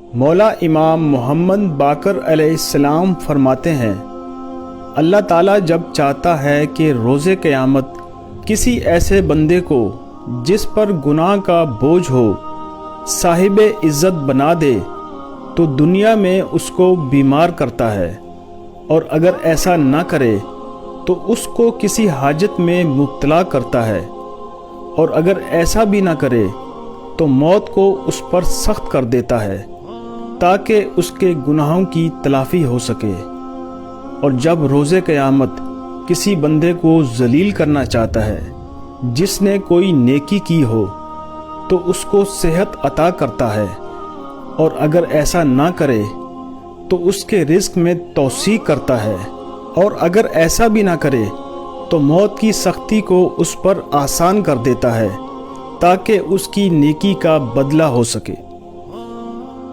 مولا امام محمد باقر علیہ السلام فرماتے ہیں، اللہ تعالیٰ جب چاہتا ہے کہ روز قیامت کسی ایسے بندے کو جس پر گناہ کا بوجھ ہو صاحب عزت بنا دے تو دنیا میں اس کو بیمار کرتا ہے، اور اگر ایسا نہ کرے تو اس کو کسی حاجت میں مبتلا کرتا ہے، اور اگر ایسا بھی نہ کرے تو موت کو اس پر سخت کر دیتا ہے تاکہ اس کے گناہوں کی تلافی ہو سکے۔ اور جب روز قیامت کسی بندے کو ذلیل کرنا چاہتا ہے جس نے کوئی نیکی کی ہو تو اس کو صحت عطا کرتا ہے، اور اگر ایسا نہ کرے تو اس کے رزق میں توسیع کرتا ہے، اور اگر ایسا بھی نہ کرے تو موت کی سختی کو اس پر آسان کر دیتا ہے تاکہ اس کی نیکی کا بدلہ ہو سکے۔